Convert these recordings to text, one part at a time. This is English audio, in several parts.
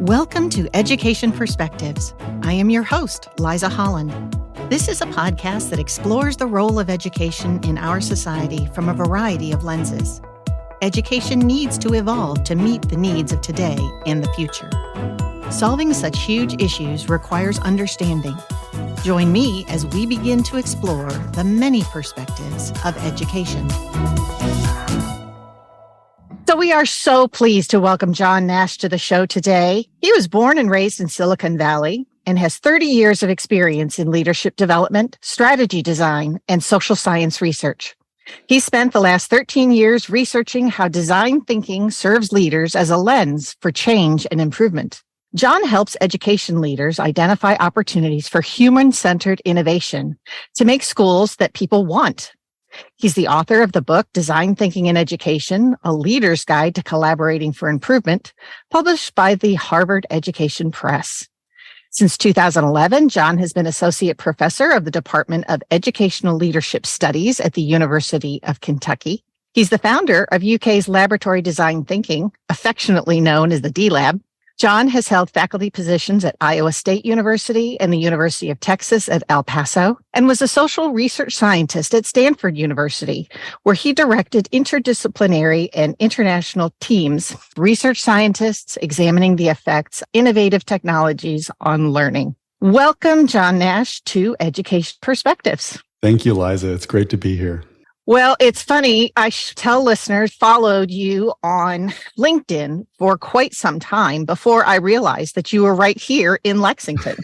Welcome to Education Perspectives. I am your host, Liza Holland. This is a podcast that explores the role of education in our society from a variety of lenses. Education needs to evolve to meet the needs of today and the future. Solving such huge issues requires understanding. Join me as we begin to explore the many perspectives of education. So we are so pleased to welcome John Nash to the show today. He was born and raised in Silicon Valley and has 30 years of experience in leadership development, strategy design, and social science research. He spent the last 13 years researching how design thinking serves leaders as a lens for change and improvement. John helps education leaders identify opportunities for human-centered innovation to make schools that people want. He's the author of the book, Design Thinking in Education, A Leader's Guide to Collaborating for Improvement, published by the Harvard Education Press. Since 2011, John has been Associate Professor of the Department of Educational Leadership Studies at the University of Kentucky. He's the founder of UK's Laboratory Design Thinking, affectionately known as the dLab. John has held faculty positions at Iowa State University and the University of Texas at El Paso, and was a social research scientist at Stanford University, where he directed interdisciplinary and international teams, research scientists examining the effects of innovative technologies on learning. Welcome, John Nash, to Education Perspectives. Thank you, Liza. It's great to be here. Well, it's funny. I tell listeners, followed you on LinkedIn for quite some time before I realized that you were right here in Lexington.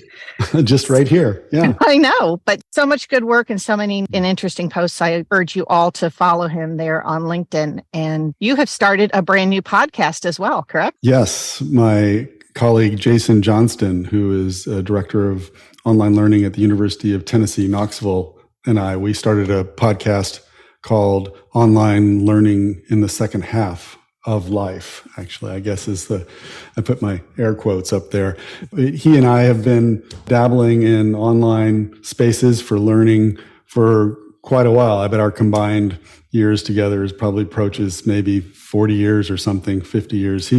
Just right here. Yeah. I know, but so much good work and so many interesting posts. I urge you all to follow him there on LinkedIn. And you have started a brand new podcast as well, correct? Yes. My colleague, Jason Johnston, who is a director of online learning at the University of Tennessee, Knoxville, and we started a podcast called Online Learning in the Second Half of Life. Actually, I guess I put my air quotes up there. He and I have been dabbling in online spaces for learning for quite a while. I bet our combined years together is probably approaches maybe 40 years or something, 50 years.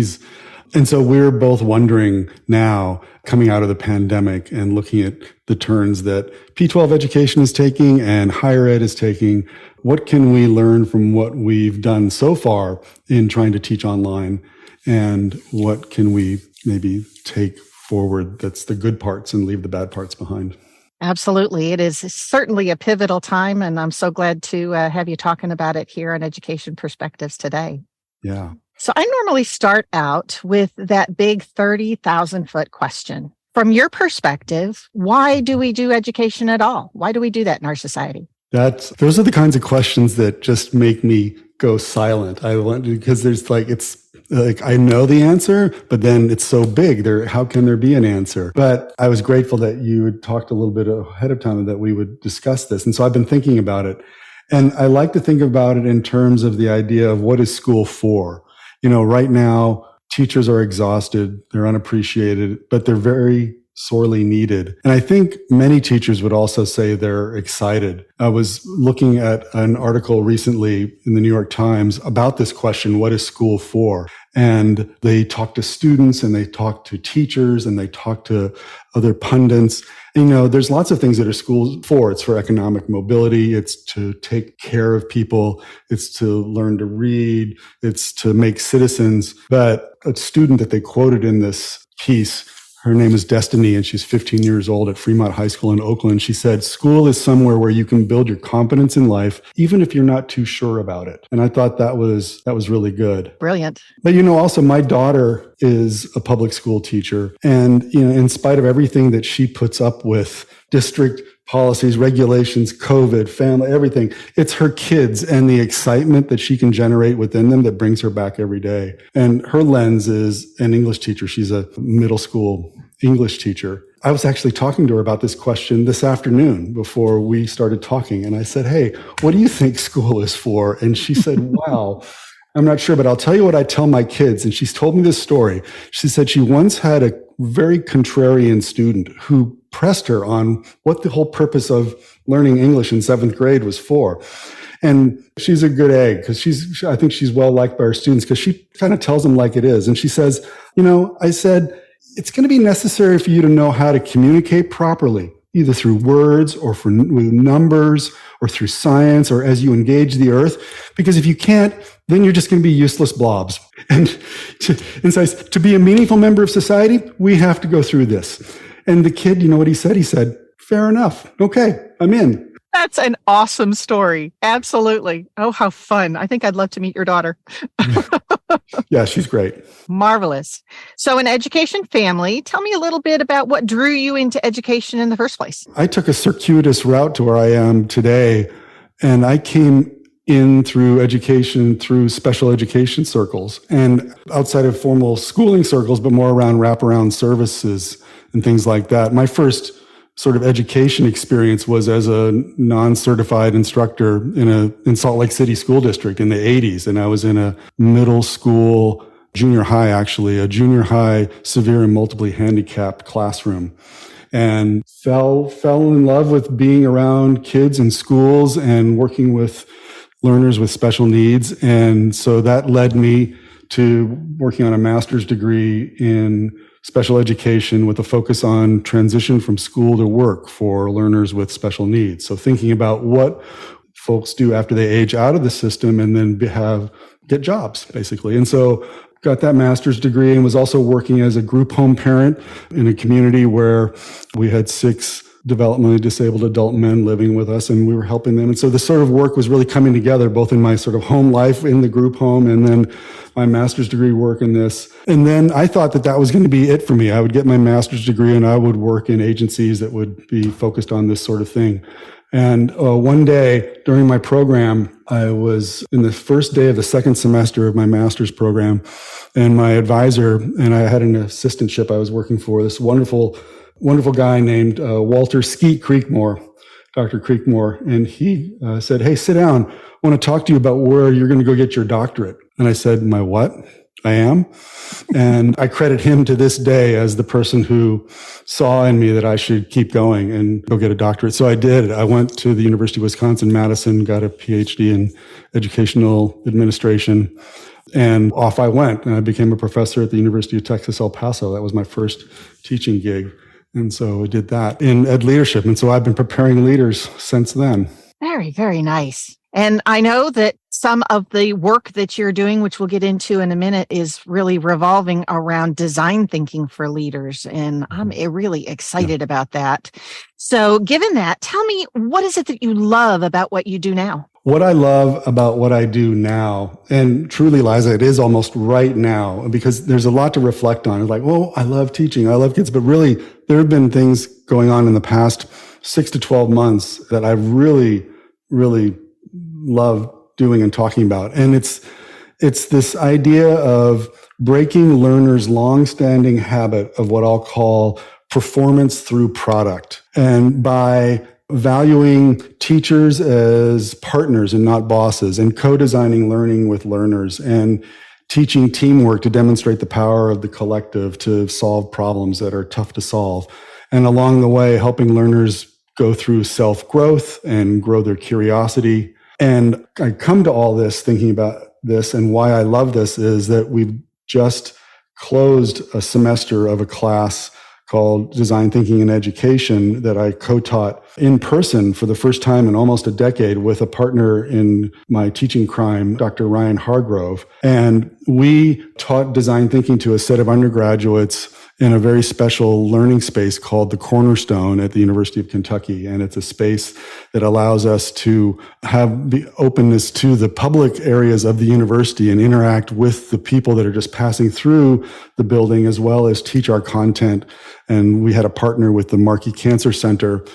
And so we're both wondering now, coming out of the pandemic and looking at the turns that P-12 education is taking and higher ed is taking, what can we learn from what we've done so far in trying to teach online? And what can we maybe take forward that's the good parts and leave the bad parts behind? Absolutely. It is certainly a pivotal time, and I'm so glad to have you talking about it here on Education Perspectives today. Yeah. So I normally start out with that big 30,000-foot question. From your perspective, why do we do education at all? Why do we do that in our society? Those are the kinds of questions that just make me go silent. Because I know the answer, but then it's so big. How can there be an answer? But I was grateful that you had talked a little bit ahead of time and that we would discuss this. And so I've been thinking about it. And I like to think about it in terms of the idea of what is school for? Right now, teachers are exhausted, they're unappreciated, but they're very sorely needed. And I think many teachers would also say they're excited. I was looking at an article recently in the New York Times about this question, what is school for? And they talk to students and they talk to teachers and they talk to other pundits. There's lots of things that are schools for. It's for economic mobility. It's to take care of people. It's to learn to read. It's to make citizens. But a student that they quoted in this piece, her name is Destiny, and she's 15 years old at Fremont High School in Oakland. She said, school is somewhere where you can build your competence in life, even if you're not too sure about it. And I thought that was really good. Brilliant. But, also my daughter is a public school teacher. And, in spite of everything that she puts up with, district policies, regulations, COVID, family, everything, it's her kids and the excitement that she can generate within them that brings her back every day. And her lens is an English teacher. She's a middle school English teacher. I was actually talking to her about this question this afternoon before we started talking. And I said, hey, what do you think school is for? And she said, wow, I'm not sure, but I'll tell you what I tell my kids. And she's told me this story. She said she once had a very contrarian student who pressed her on what the whole purpose of learning English in seventh grade was for. And she's a good egg because I think she's well liked by her students because she kind of tells them like it is. And she says, I said, it's going to be necessary for you to know how to communicate properly, either through words or with numbers or through science or as you engage the earth. Because if you can't, then you're just going to be useless blobs. And to be a meaningful member of society, we have to go through this. And the kid, you know what he said? He said, fair enough. Okay, I'm in. That's an awesome story. Absolutely. Oh, how fun. I think I'd love to meet your daughter. Yeah, she's great. Marvelous. So an education family, tell me a little bit about what drew you into education in the first place. I took a circuitous route to where I am today, and I came in through education, through special education circles and outside of formal schooling circles, but more around wraparound services and things like that. My first sort of education experience was as a non-certified instructor in Salt Lake City School District in the 80s. And I was in a middle school, junior high, a junior high severe and multiply handicapped classroom, and fell in love with being around kids in schools and working with learners with special needs. And so that led me to working on a master's degree in special education with a focus on transition from school to work for learners with special needs. So thinking about what folks do after they age out of the system and then get jobs, basically. And so got that master's degree and was also working as a group home parent in a community where we had 6 developmentally disabled adult men living with us, and we were helping them. And so this sort of work was really coming together, both in my sort of home life in the group home and then my master's degree work in this. And then I thought that was going to be it for me. I would get my master's degree and I would work in agencies that would be focused on this sort of thing. And one day during my program, I was in the first day of the second semester of my master's program, and my advisor, and I had an assistantship I was working for, this wonderful guy named Walter Skeet Creekmore, Dr. Creekmore. And he said, hey, sit down. I want to talk to you about where you're going to go get your doctorate. And I said, my what? I am. And I credit him to this day as the person who saw in me that I should keep going and go get a doctorate. So I did. I went to the University of Wisconsin-Madison, got a PhD in educational administration, and off I went. And I became a professor at the University of Texas, El Paso. That was my first teaching gig. And so I did that in ed leadership. And so I've been preparing leaders since then. Very, very nice. And I know that some of the work that you're doing, which we'll get into in a minute, is really revolving around design thinking for leaders. And I'm really excited about that. So given that, tell me, what is it that you love about what you do now? What I love about what I do now, and truly, Liza, it is almost right now, because there's a lot to reflect on. It's like, well, I love teaching, I love kids, but really, there have been things going on in the past 6 to 12 months that I really, really love doing and talking about. And it's this idea of breaking learners' long-standing habit of what I'll call performance through product. And by valuing teachers as partners and not bosses, and co-designing learning with learners, and teaching teamwork to demonstrate the power of the collective to solve problems that are tough to solve. And along the way, helping learners go through self-growth and grow their curiosity. And I come to all this thinking about this, and why I love this is that we've just closed a semester of a class called Design Thinking in Education that I co-taught in person for the first time in almost a decade with a partner in my teaching crime, Dr. Ryan Hargrove. And we taught design thinking to a set of undergraduates in a very special learning space called the Cornerstone at the University of Kentucky. And it's a space that allows us to have the openness to the public areas of the university and interact with the people that are just passing through the building, as well as teach our content. And we had a partner with the Markey Cancer Center.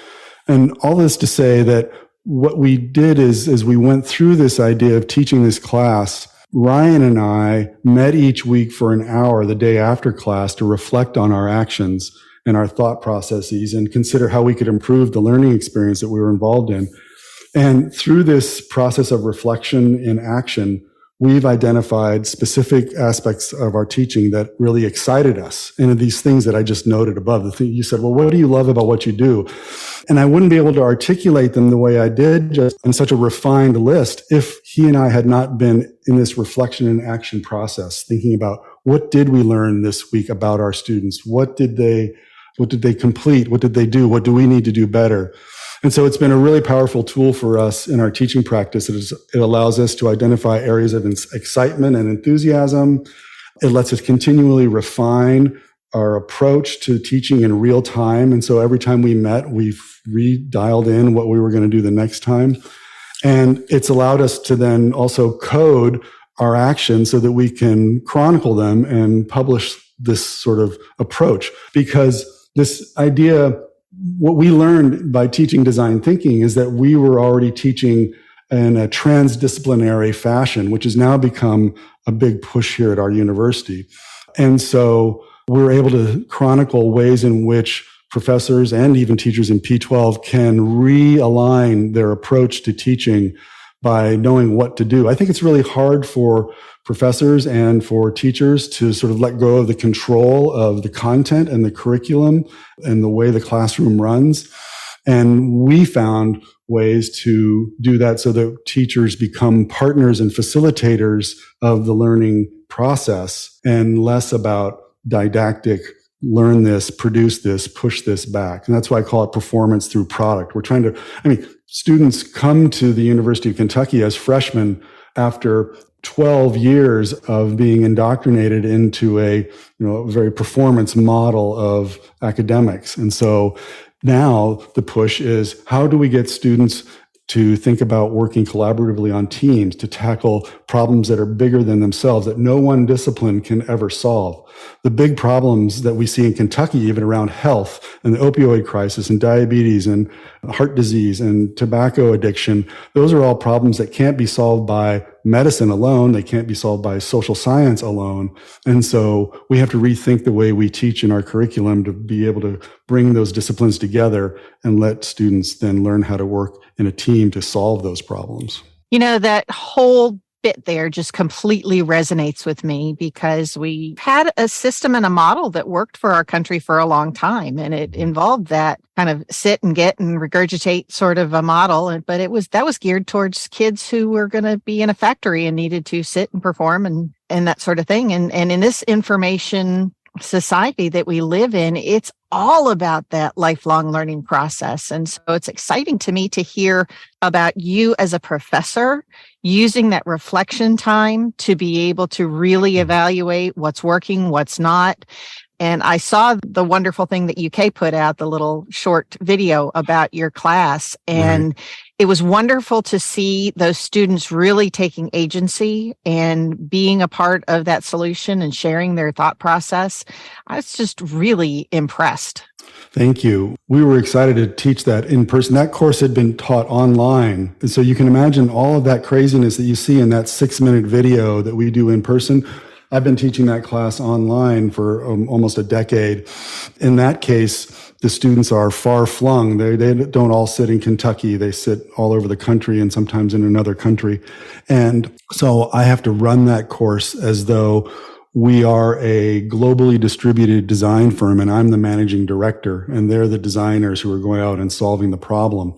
And all this to say that what we did is, as we went through this idea of teaching this class, Ryan and I met each week for an hour the day after class to reflect on our actions and our thought processes and consider how we could improve the learning experience that we were involved in. And through this process of reflection and action, we've identified specific aspects of our teaching that really excited us. And these things that I just noted above, the thing you said, well, what do you love about what you do? And I wouldn't be able to articulate them the way I did just in such a refined list if he and I had not been in this reflection and action process, thinking about what did we learn this week about our students? What did they complete? What did they do? What do we need to do better? And so it's been a really powerful tool for us in our teaching practice. It allows us to identify areas of excitement and enthusiasm. It lets us continually refine our approach to teaching in real time. And so every time we met, we've redialed in what we were going to do the next time. And it's allowed us to then also code our actions so that we can chronicle them and publish this sort of approach. Because this idea, what we learned by teaching design thinking is that we were already teaching in a transdisciplinary fashion, which has now become a big push here at our university. And so we're able to chronicle ways in which professors and even teachers in P12 can realign their approach to teaching by knowing what to do. I think it's really hard for professors and for teachers to sort of let go of the control of the content and the curriculum and the way the classroom runs. And we found ways to do that so that teachers become partners and facilitators of the learning process and less about didactic, learn this, produce this, push this back. And that's why I call it performance through product. We're trying to, students come to the University of Kentucky as freshmen after 12 years of being indoctrinated into a very performance model of academics. And so now the push is, how do we get students to think about working collaboratively on teams to tackle problems that are bigger than themselves, that no one discipline can ever solve? The big problems that we see in Kentucky, even around health and the opioid crisis and diabetes and heart disease and tobacco addiction, those are all problems that can't be solved by medicine alone. They can't be solved by social science alone. And so we have to rethink the way we teach in our curriculum to be able to bring those disciplines together and let students then learn how to work in a team to solve those problems. That whole bit there just completely resonates with me, because we had a system and a model that worked for our country for a long time, and it involved that kind of sit and get and regurgitate sort of a model. But that was geared towards kids who were going to be in a factory and needed to sit and perform and that sort of thing. And in this information society that we live in, it's all about that lifelong learning process. And so it's exciting to me to hear about you as a professor using that reflection time to be able to really evaluate what's working, what's not. And I saw the wonderful thing that UK put out, the little short video about your class. And right. It was wonderful to see those students really taking agency and being a part of that solution and sharing their thought process. I was just really impressed. Thank you. We were excited to teach that in person. That course had been taught online. And so you can imagine all of that craziness that you see in that 6-minute video that we do in person. I've been teaching that class online for almost a decade. In that case, the students are far flung. They don't all sit in Kentucky. They sit all over the country and sometimes in another country. And so I have to run that course as though we are a globally distributed design firm and I'm the managing director and they're the designers who are going out and solving the problem.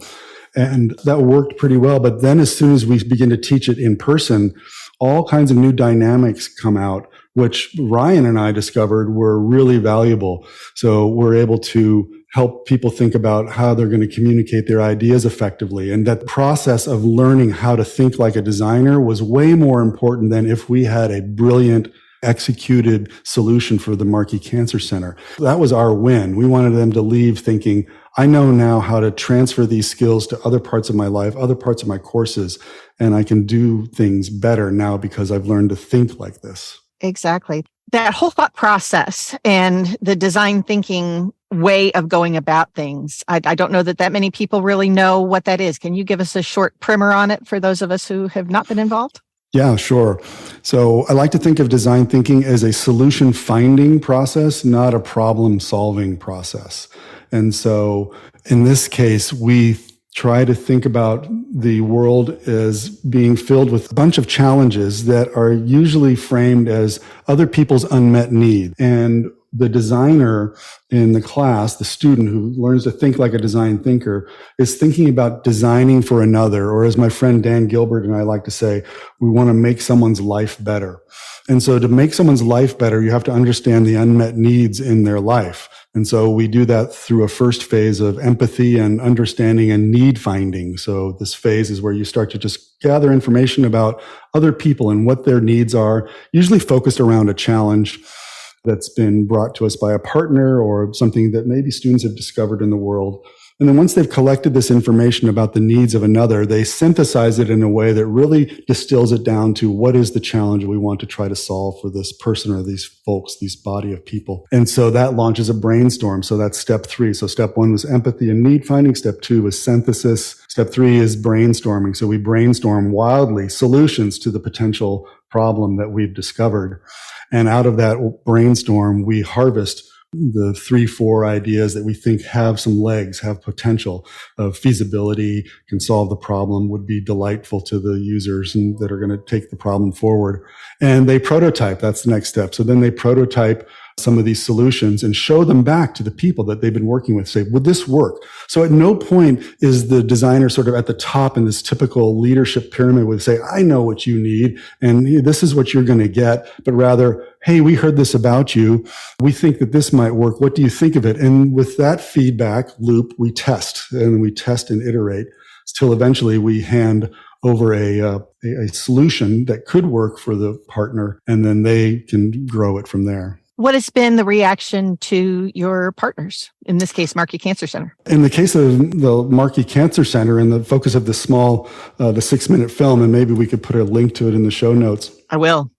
And that worked pretty well. But then as soon as we begin to teach it in person, all kinds of new dynamics come out, which Ryan and I discovered were really valuable. So we're able to help people think about how they're going to communicate their ideas effectively. And that process of learning how to think like a designer was way more important than if we had a brilliant executed solution for the Markey Cancer Center. That was our win. We wanted them to leave thinking, I know now how to transfer these skills to other parts of my life, other parts of my courses, and I can do things better now because I've learned to think like this. Exactly. That whole thought process and the design thinking way of going about things. I don't know that many people really know what that is. Can you give us a short primer on it for those of us who have not been involved? Yeah, sure. So I like to think of design thinking as a solution finding process, not a problem solving process. And so in this case, we try to think about the world as being filled with a bunch of challenges that are usually framed as other people's unmet need. And the designer in the class, the student who learns to think like a design thinker, is thinking about designing for another, or as my friend Dan Gilbert and I like to say, we want to make someone's life better. And so to make someone's life better, you have to understand the unmet needs in their life. And so we do that through a first phase of empathy and understanding and need finding. So this phase is where you start to just gather information about other people and what their needs are, usually focused around a challenge that's been brought to us by a partner or something that maybe students have discovered in the world. And then once they've collected this information about the needs of another, they synthesize it in a way that really distills it down to what is the challenge we want to try to solve for this person or these folks, these body of people. And so that launches a brainstorm. So that's step 3. So step 1 was empathy and need finding. Step 2 was synthesis. Step 3 is brainstorming. So we brainstorm wildly solutions to the potential problem that we've discovered. And out of that brainstorm, we harvest the 3-4 ideas that we think have some legs, have potential of feasibility, can solve the problem, would be delightful to the users and that are going to take the problem forward. And they prototype. That's the next step. So then they prototype some of these solutions and show them back to the people that they've been working with, say, would this work? So at no point is the designer sort of at the top in this typical leadership pyramid would say, I know what you need and this is what you're going to get, but rather, hey, we heard this about you. We think that this might work. What do you think of it? And with that feedback loop, we test and we test and iterate till eventually we hand over a solution that could work for the partner, and then they can grow it from there. What has been the reaction to your partners, in this case, Markey Cancer Center? In the case of the Markey Cancer Center and the focus of the 6-minute film, and maybe we could put a link to it in the show notes. I will.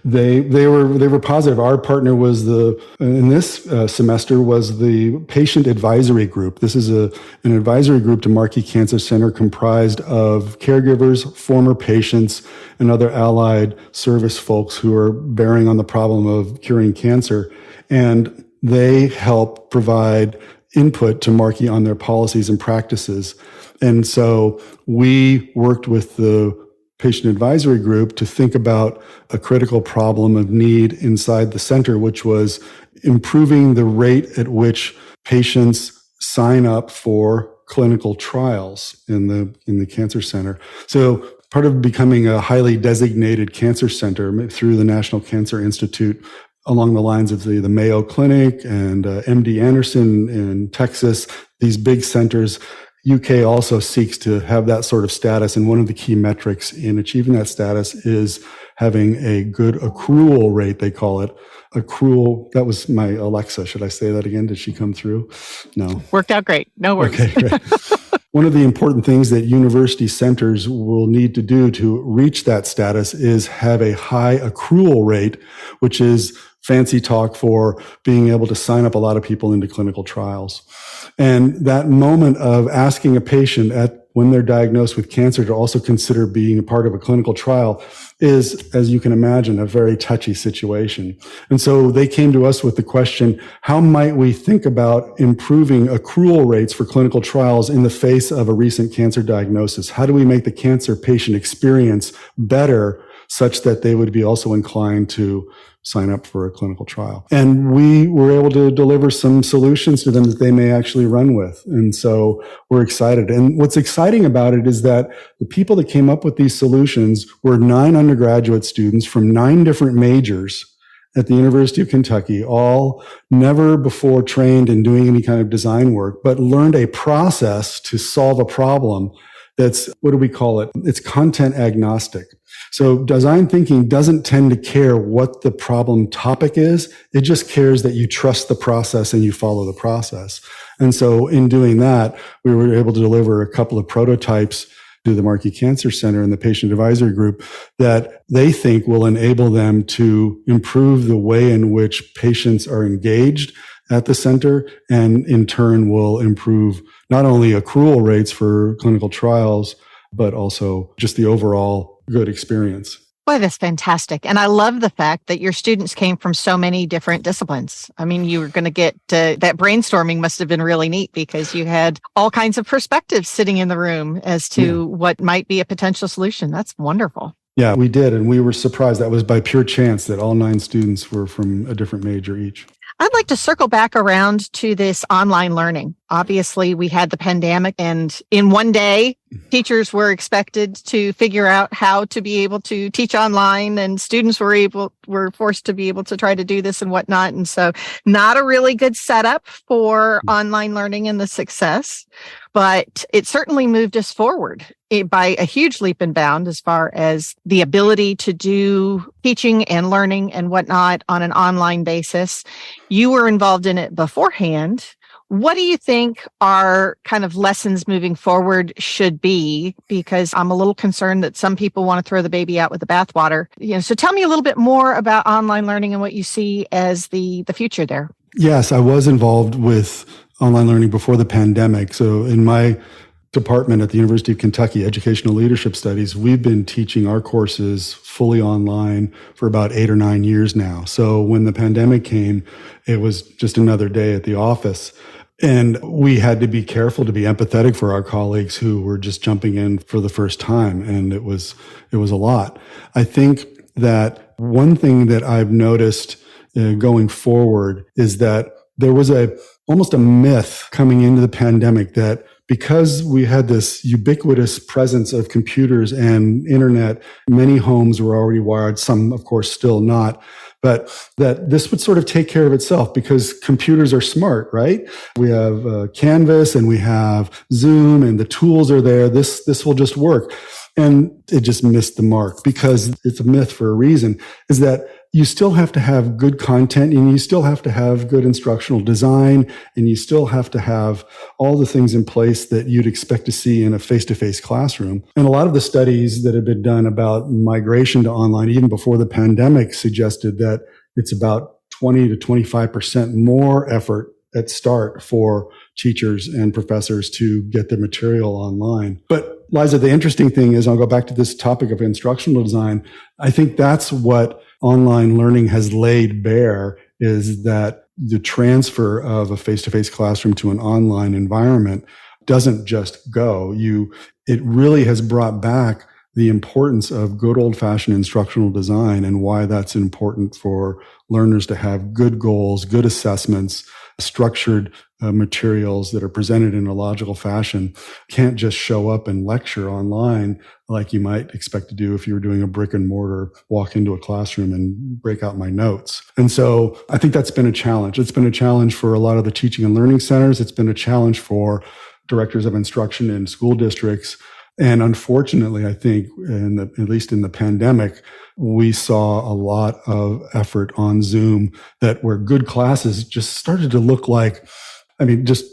They were positive. Our partner was in this semester was the patient advisory group. This is an advisory group to Markey Cancer Center comprised of caregivers, former patients, and other allied service folks who are bearing on the problem of curing cancer. And they help provide input to Markey on their policies and practices. And so we worked with the patient advisory group to think about a critical problem of need inside the center, which was improving the rate at which patients sign up for clinical trials in the cancer center. So part of becoming a highly designated cancer center through the National Cancer Institute, along the lines of the Mayo Clinic and MD Anderson in Texas, these big centers, UK also seeks to have that sort of status. And one of the key metrics in achieving that status is having a good accrual rate, they call it. Accrual, that was my Alexa. Should I say that again? Did she come through? No. Worked out great. No worries. Okay, great. One of the important things that university centers will need to do to reach that status is have a high accrual rate, which is fancy talk for being able to sign up a lot of people into clinical trials. And that moment of asking a patient when they're diagnosed with cancer to also consider being a part of a clinical trial is, as you can imagine, a very touchy situation. And so they came to us with the question, how might we think about improving accrual rates for clinical trials in the face of a recent cancer diagnosis? How do we make the cancer patient experience better such that they would be also inclined to sign up for a clinical trial? And we were able to deliver some solutions to them that they may actually run with. And so we're excited. And what's exciting about it is that the people that came up with these solutions were 9 undergraduate students from 9 different majors at the University of Kentucky, all never before trained in doing any kind of design work, but learned a process to solve a problem that's, what do we call it? It's content agnostic. So design thinking doesn't tend to care what the problem topic is. It just cares that you trust the process and you follow the process. And so in doing that, we were able to deliver a couple of prototypes to the Markey Cancer Center and the patient advisory group that they think will enable them to improve the way in which patients are engaged at the center, and in turn will improve not only accrual rates for clinical trials, but also just the overall good experience. Boy, that's fantastic. And I love the fact that your students came from so many different disciplines. I mean, you were going to get that brainstorming must have been really neat because you had all kinds of perspectives sitting in the room as to what might be a potential solution. That's wonderful. Yeah, we did. And we were surprised. That was by pure chance that all 9 students were from a different major each. I'd like to circle back around to this online learning. Obviously, we had the pandemic, and in one day, teachers were expected to figure out how to be able to teach online, and students were forced to be able to try to do this and whatnot. And so, not a really good setup for online learning and the success, but it certainly moved us forward by a huge leap and bound as far as the ability to do teaching and learning and whatnot on an online basis. You were involved in it beforehand. What do you think our kind of lessons moving forward should be? Because I'm a little concerned that some people want to throw the baby out with the bathwater. So tell me a little bit more about online learning and what you see as the future there. Yes, I was involved with online learning before the pandemic. So in my department at the University of Kentucky, Educational Leadership Studies, we've been teaching our courses fully online for about 8 or 9 years now. So when the pandemic came, it was just another day at the office. And we had to be careful to be empathetic for our colleagues who were just jumping in for the first time. And it was a lot. I think that one thing that I've noticed going forward is that there was almost a myth coming into the pandemic that because we had this ubiquitous presence of computers and internet, many homes were already wired, some, of course, still not, but that this would sort of take care of itself because computers are smart, right? We have Canvas and we have Zoom and the tools are there. This will just work. And it just missed the mark because it's a myth for a reason, is that you still have to have good content and you still have to have good instructional design and you still have to have all the things in place that you'd expect to see in a face-to-face classroom. And a lot of the studies that have been done about migration to online, even before the pandemic, suggested that it's about 20 to 25% more effort at start for teachers and professors to get their material online. But Liza, the interesting thing is, I'll go back to this topic of instructional design. I think that's what online learning has laid bare, is that the transfer of a face-to-face classroom to an online environment doesn't just go. It really has brought back the importance of good old-fashioned instructional design and why that's important for learners to have good goals, good assessments, structured materials that are presented in a logical fashion. Can't just show up and lecture online like you might expect to do if you were doing a brick and mortar, walk into a classroom and break out my notes. And so I think that's been a challenge. It's been a challenge for a lot of the teaching and learning centers. It's been a challenge for directors of instruction in school districts. And unfortunately, I think, at least in the pandemic, we saw a lot of effort on Zoom where good classes just started to look like, just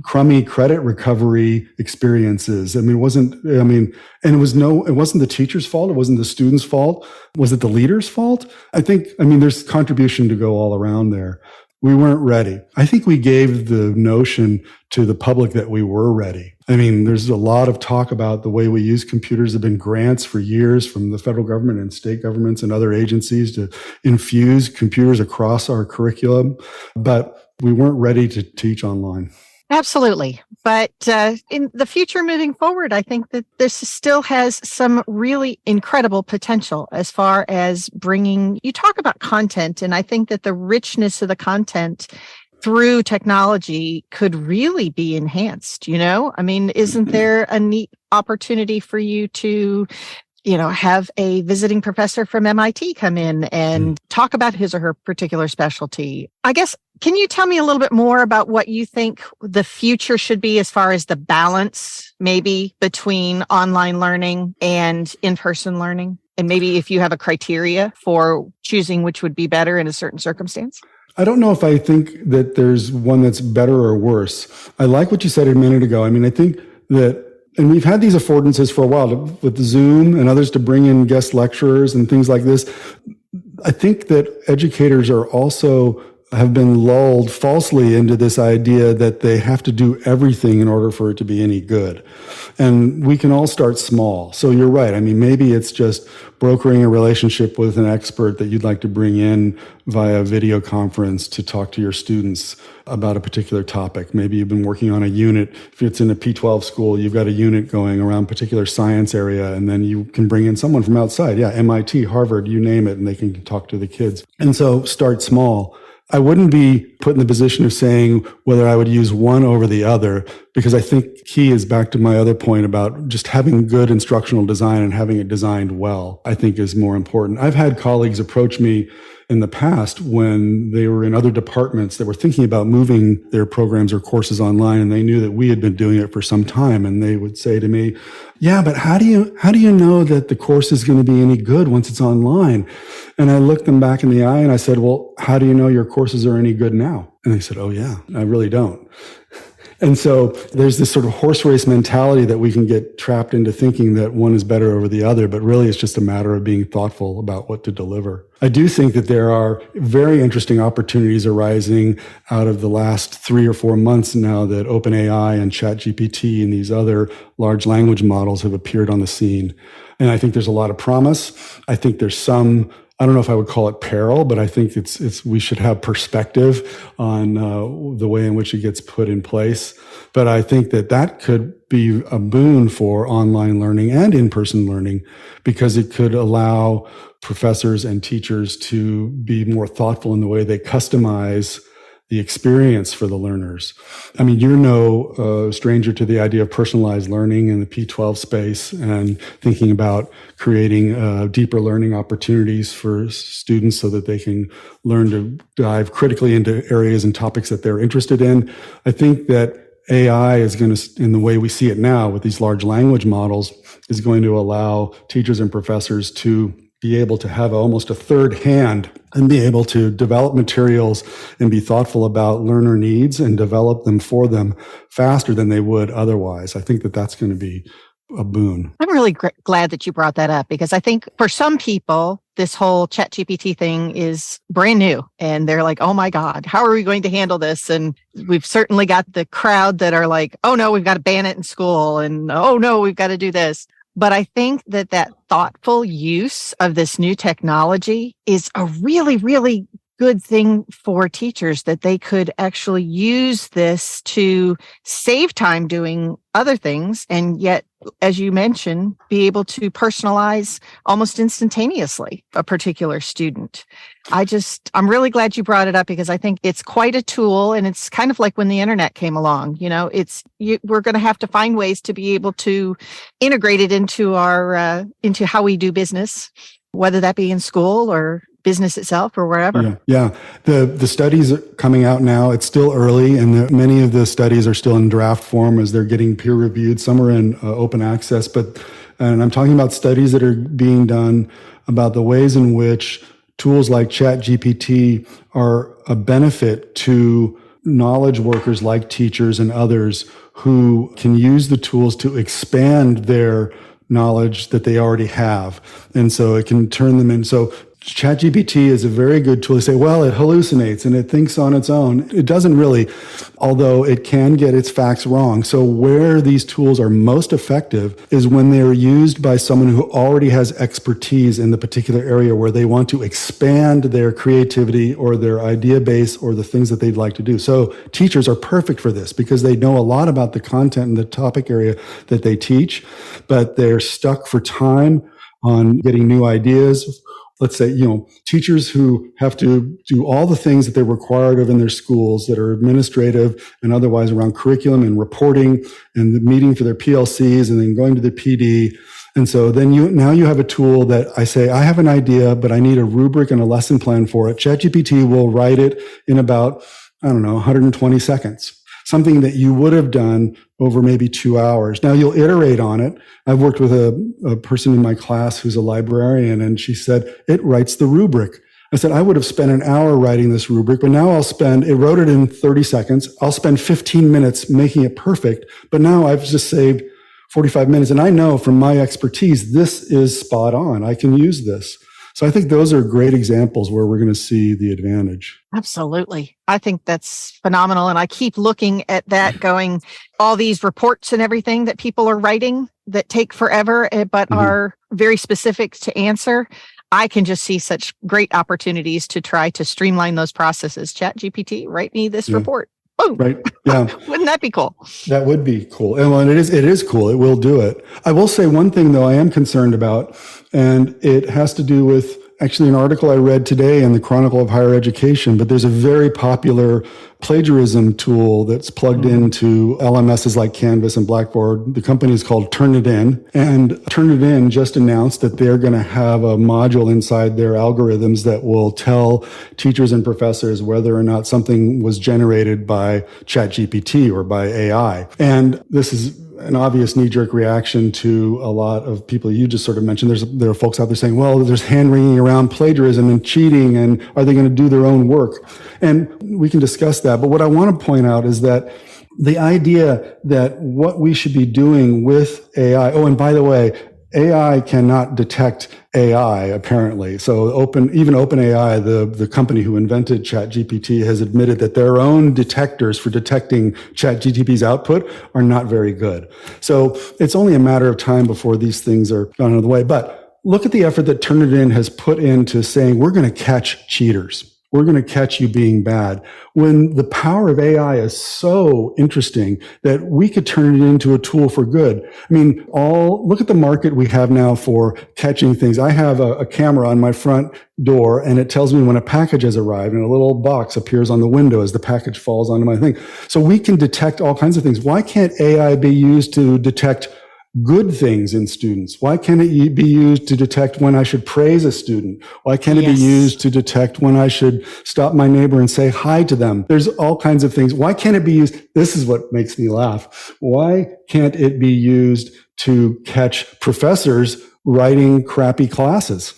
crummy credit recovery experiences. It wasn't the teacher's fault. It wasn't the student's fault. Was it the leader's fault? There's contribution to go all around there. We weren't ready. I think we gave the notion to the public that we were ready. There's a lot of talk about the way we use computers. There have been grants for years from the federal government and state governments and other agencies to infuse computers across our curriculum, but we weren't ready to teach online. Absolutely. But in the future moving forward, I think that this still has some really incredible potential as far as you talk about content, and I think that the richness of the content through technology could really be enhanced, isn't there a neat opportunity for you to have a visiting professor from MIT come in and talk about his or her particular specialty? I guess, can you tell me a little bit more about what you think the future should be as far as the balance maybe between online learning and in-person learning? And maybe if you have a criteria for choosing which would be better in a certain circumstance? I don't know if I think that there's one that's better or worse. I like what you said a minute ago. I think that, and we've had these affordances for a while with Zoom and others to bring in guest lecturers and things like this. I think that educators have been lulled falsely into this idea that they have to do everything in order for it to be any good. And we can all start small. So you're right. Maybe it's just brokering a relationship with an expert that you'd like to bring in via video conference to talk to your students about a particular topic. Maybe you've been working on a unit. If it's in a P-12 school, you've got a unit going around a particular science area, and then you can bring in someone from outside. Yeah, MIT, Harvard, you name it, and they can talk to the kids. And so start small. I wouldn't be put in the position of saying whether I would use one over the other, because I think key is back to my other point about just having good instructional design and having it designed well, I think is more important. I've had colleagues approach me in the past when they were in other departments that were thinking about moving their programs or courses online, and they knew that we had been doing it for some time. And they would say to me, yeah, but how do you know that the course is going to be any good once it's online? And I looked them back in the eye and I said, well, how do you know your courses are any good now? And they said, oh yeah, I really don't. And so there's this sort of horse race mentality that we can get trapped into thinking that one is better over the other, but really it's just a matter of being thoughtful about what to deliver. I do think that there are very interesting opportunities arising out of the last 3 or 4 months now that OpenAI and ChatGPT and these other large language models have appeared on the scene. And I think there's a lot of promise. I think there's some, I don't know if I would call it peril, but I think we should have perspective on the way in which it gets put in place. But I think that could be a boon for online learning and in-person learning, because it could allow professors and teachers to be more thoughtful in the way they customize the experience for the learners. I mean, you're no stranger to the idea of personalized learning in the P12 space and thinking about creating deeper learning opportunities for students so that they can learn to dive critically into areas and topics that they're interested in. I think that AI is going to, in the way we see it now with these large language models, is going to allow teachers and professors to be able to have almost a third hand and be able to develop materials and be thoughtful about learner needs and develop them for them faster than they would otherwise. I think that that's going to be a boon. I'm really glad that you brought that up, because I think for some people, this whole ChatGPT thing is brand new and they're like, oh my God, how are we going to handle this? And we've certainly got the crowd that are like, oh no, we've got to ban it in school. And oh no, we've got to do this. But I think that thoughtful use of this new technology is a really, really good thing for teachers, that they could actually use this to save time doing other things, and yet, as you mentioned, be able to personalize almost instantaneously a particular student. I'm really glad you brought it up, because I think it's quite a tool, and it's kind of like when the internet came along. We're going to have to find ways to be able to integrate it into into how we do business, whether that be in school or business itself or wherever. Yeah. The studies are coming out now. It's still early, and many of the studies are still in draft form as they're getting peer reviewed. Some are in open access, and I'm talking about studies that are being done about the ways in which tools like ChatGPT are a benefit to knowledge workers like teachers and others who can use the tools to expand their knowledge that they already have. And so it can turn them in. So ChatGPT is a very good tool to say, well, it hallucinates and it thinks on its own. It doesn't really, although it can get its facts wrong. So where these tools are most effective is when they're used by someone who already has expertise in the particular area where they want to expand their creativity or their idea base or the things that they'd like to do. So teachers are perfect for this because they know a lot about the content and the topic area that they teach, but they're stuck for time on getting new ideas. Let's say, teachers who have to do all the things that they're required of in their schools that are administrative and otherwise around curriculum and reporting and the meeting for their PLCs and then going to the PD. And so then now you have a tool that I say, I have an idea, but I need a rubric and a lesson plan for it. ChatGPT will write it in about, 120 seconds. Something that you would have done over maybe 2 hours. Now you'll iterate on it. I've worked with a person in my class who's a librarian, and she said, it writes the rubric. I said, I would have spent an hour writing this rubric, but now it wrote it in 30 seconds. I'll spend 15 minutes making it perfect, but now I've just saved 45 minutes. And I know from my expertise, this is spot on. I can use this. So I think those are great examples where we're going to see the advantage. Absolutely. I think that's phenomenal. And I keep looking at that going, all these reports and everything that people are writing that take forever, but are very specific to answer. I can just see such great opportunities to try to streamline those processes. ChatGPT, write me this report. Boom. Right. Yeah. Wouldn't that be cool? That would be cool. And it is cool. It will do it. I will say one thing though I am concerned about, and it has to do with actually an article I read today in the Chronicle of Higher Education, but there's a very popular plagiarism tool that's plugged into LMSs like Canvas and Blackboard. The company is called Turnitin, and Turnitin just announced that they're going to have a module inside their algorithms that will tell teachers and professors whether or not something was generated by ChatGPT or by AI. And this is an obvious knee-jerk reaction to a lot of people you just sort of mentioned. There are folks out there saying, well, there's hand-wringing around plagiarism and cheating, and are they going to do their own work? And we can discuss that. But what I want to point out is that the idea that what we should be doing with AI, oh, and by the way, AI cannot detect AI, apparently. So even OpenAI, the company who invented ChatGPT, has admitted that their own detectors for detecting ChatGPT's output are not very good. So it's only a matter of time before these things are gone out of the way. But look at the effort that Turnitin has put into saying, we're going to catch cheaters. We're going to catch you being bad, when the power of AI is so interesting that we could turn it into a tool for good. I mean, look at the market we have now for catching things. I have a camera on my front door, and it tells me when a package has arrived, and a little box appears on the window as the package falls onto my thing. So we can detect all kinds of things. Why can't AI be used to detect good things in students? Why can't it be used to detect when I should praise a student? Why can't it be used to detect when I should stop my neighbor and say hi to them? There's all kinds of things. Why can't it be used? This is what makes me laugh. Why can't it be used to catch professors writing crappy classes?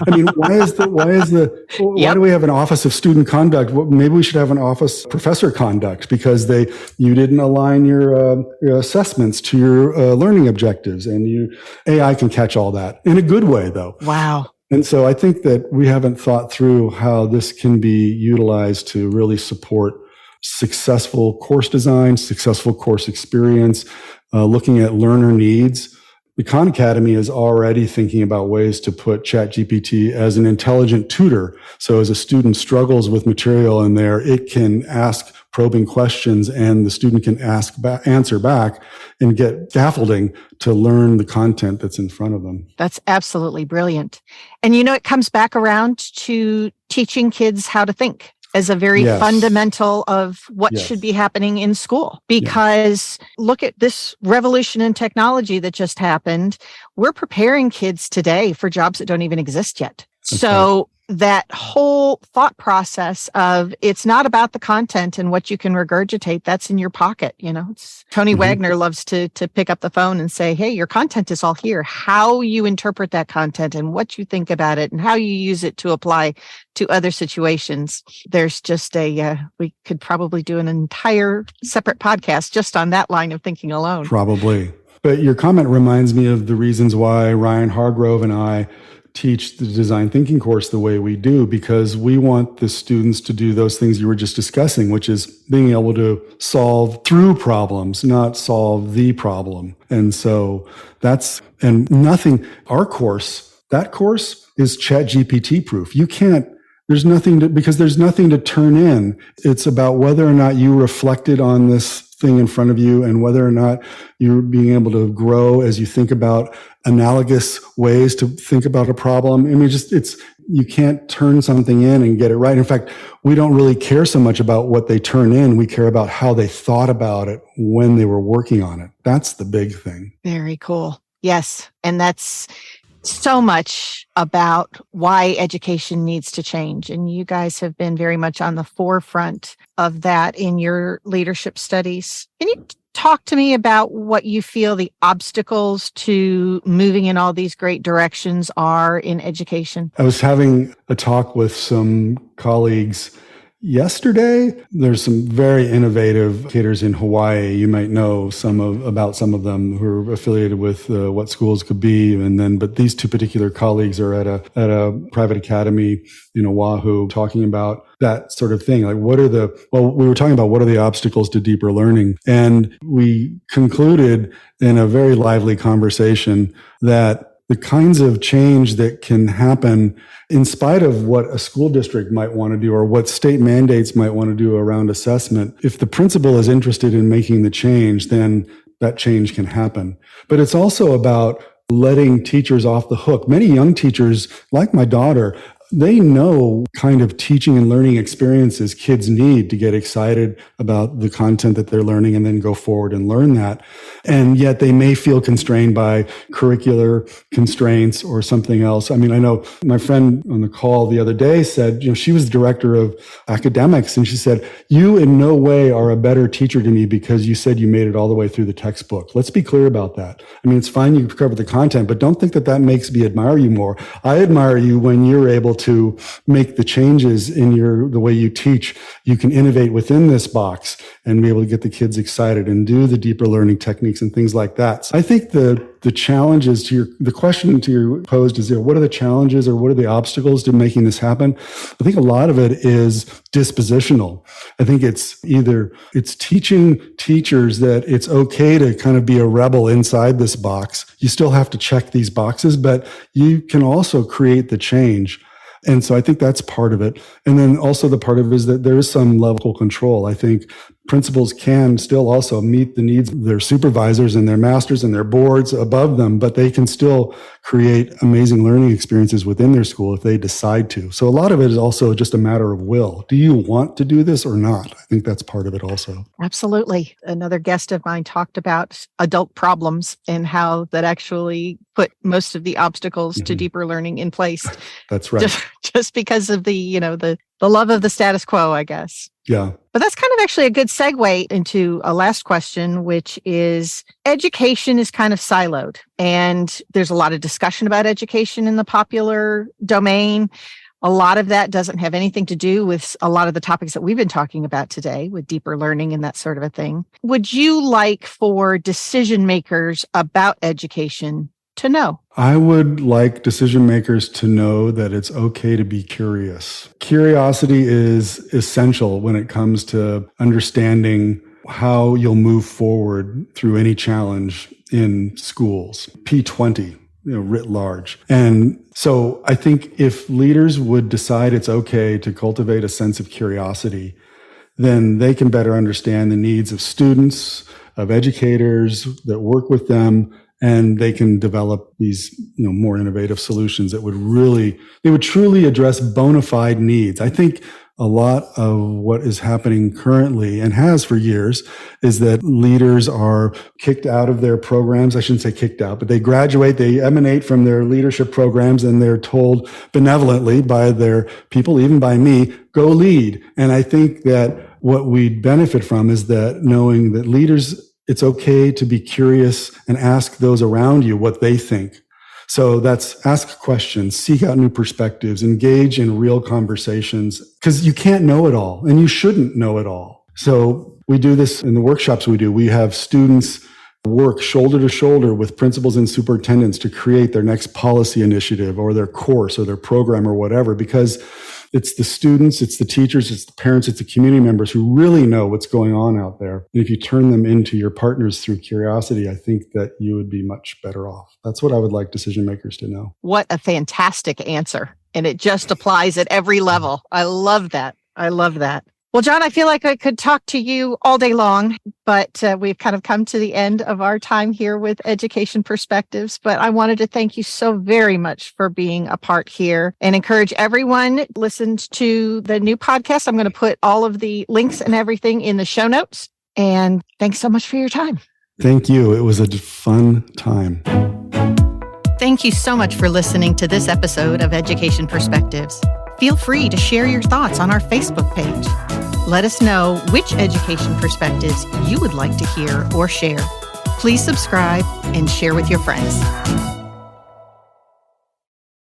I mean, why do we have an office of student conduct? Well, maybe we should have an office of professor conduct, because you didn't align your assessments to your learning objectives, and AI can catch all that in a good way, though. Wow. And so I think that we haven't thought through how this can be utilized to really support successful course design, successful course experience, looking at learner needs. The Khan Academy is already thinking about ways to put ChatGPT as an intelligent tutor. So as a student struggles with material in there, it can ask probing questions, and the student can answer back and get scaffolding to learn the content that's in front of them. That's absolutely brilliant. And it comes back around to teaching kids how to think as a very fundamental of what should be happening in school. Because look at this revolution in technology that just happened. We're preparing kids today for jobs that don't even exist yet. That's so right. That whole thought process of it's not about the content and what you can regurgitate, that's in your pocket. Tony Wagner loves to pick up the phone and say, hey, your content is all here. How you interpret that content and what you think about it and how you use it to apply to other situations. There's just we could probably do an entire separate podcast just on that line of thinking alone. Probably. But your comment reminds me of the reasons why Ryan Hargrove and I teach the design thinking course the way we do, because we want the students to do those things you were just discussing, which is being able to solve through problems, not solve the problem. And so our course, that course is ChatGPT proof. There's nothing to turn in. It's about whether or not you reflected on this thing in front of you, and whether or not you're being able to grow as you think about analogous ways to think about a problem. I mean, you can't turn something in and get it right. In fact, we don't really care so much about what they turn in. We care about how they thought about it when they were working on it. That's the big thing. Very cool. Yes. And that's so much about why education needs to change. And you guys have been very much on the forefront of that in your leadership studies. Can you talk to me about what you feel the obstacles to moving in all these great directions are in education? I was having a talk with some colleagues yesterday. There's some very innovative educators in Hawaii. You might know about some of them who are affiliated with what schools could be. But these two particular colleagues are at a private academy in Oahu, talking about that sort of thing. Like, we were talking about what are the obstacles to deeper learning? And we concluded in a very lively conversation that the kinds of change that can happen in spite of what a school district might want to do or what state mandates might want to do around assessment, if the principal is interested in making the change, then that change can happen. But it's also about letting teachers off the hook. Many young teachers, like my daughter, they know kind of teaching and learning experiences kids need to get excited about the content that they're learning and then go forward and learn that. And yet they may feel constrained by curricular constraints or something else. I mean, I know my friend on the call the other day said, she was the director of academics, and she said, you in no way are a better teacher to me because you said you made it all the way through the textbook. Let's be clear about that. I mean, it's fine you cover the content, but don't think that that makes me admire you more. I admire you when you're able to make the changes in the way you teach. You can innovate within this box and be able to get the kids excited and do the deeper learning techniques and things like that. So I think the challenges the question to you posed is, what are the challenges or what are the obstacles to making this happen? I think a lot of it is dispositional. I think it's teaching teachers that it's okay to kind of be a rebel inside this box. You still have to check these boxes, but you can also create the change. And so I think that's part of it. And then also the part of it is that there is some level of control. I think principals can still also meet the needs of their supervisors and their masters and their boards above them, but they can still create amazing learning experiences within their school if they decide to. So a lot of it is also just a matter of will. Do you want to do this or not? I think that's part of it also. Absolutely. Another guest of mine talked about adult problems and how that actually put most of the obstacles to deeper learning in place. That's right. Just because of the love of the status quo, I guess. Yeah. But that's kind of actually a good segue into a last question, which is education is kind of siloed. And there's a lot of discussion about education in the popular domain. A lot of that doesn't have anything to do with a lot of the topics that we've been talking about today with deeper learning and that sort of a thing. Would you like for decision makers about education to know? I would like decision makers to know that it's okay to be curious. Curiosity is essential when it comes to understanding how you'll move forward through any challenge in schools. P20, writ large. And so I think if leaders would decide it's okay to cultivate a sense of curiosity, then they can better understand the needs of students, of educators that work with them, and they can develop these, more innovative solutions that would truly address bona fide needs. I think a lot of what is happening currently and has for years is that leaders are kicked out of their programs. I shouldn't say kicked out, but they graduate, they emanate from their leadership programs, and they're told benevolently by their people, even by me, go lead. And I think that what we'd benefit from is that knowing that leaders, it's okay to be curious and ask those around you what they think. So that's ask questions, seek out new perspectives, engage in real conversations, because you can't know it all and you shouldn't know it all. So we do this in the workshops we do. We have students work shoulder to shoulder with principals and superintendents to create their next policy initiative or their course or their program or whatever, because it's the students, it's the teachers, it's the parents, it's the community members who really know what's going on out there. And if you turn them into your partners through curiosity, I think that you would be much better off. That's what I would like decision makers to know. What a fantastic answer. And it just applies at every level. I love that. Well, John, I feel like I could talk to you all day long, but we've kind of come to the end of our time here with Education Perspectives. But I wanted to thank you so very much for being a part here and encourage everyone listened to the new podcast. I'm going to put all of the links and everything in the show notes. And thanks so much for your time. Thank you. It was a fun time. Thank you so much for listening to this episode of Education Perspectives. Feel free to share your thoughts on our Facebook page. Let us know which education perspectives you would like to hear or share. Please subscribe and share with your friends.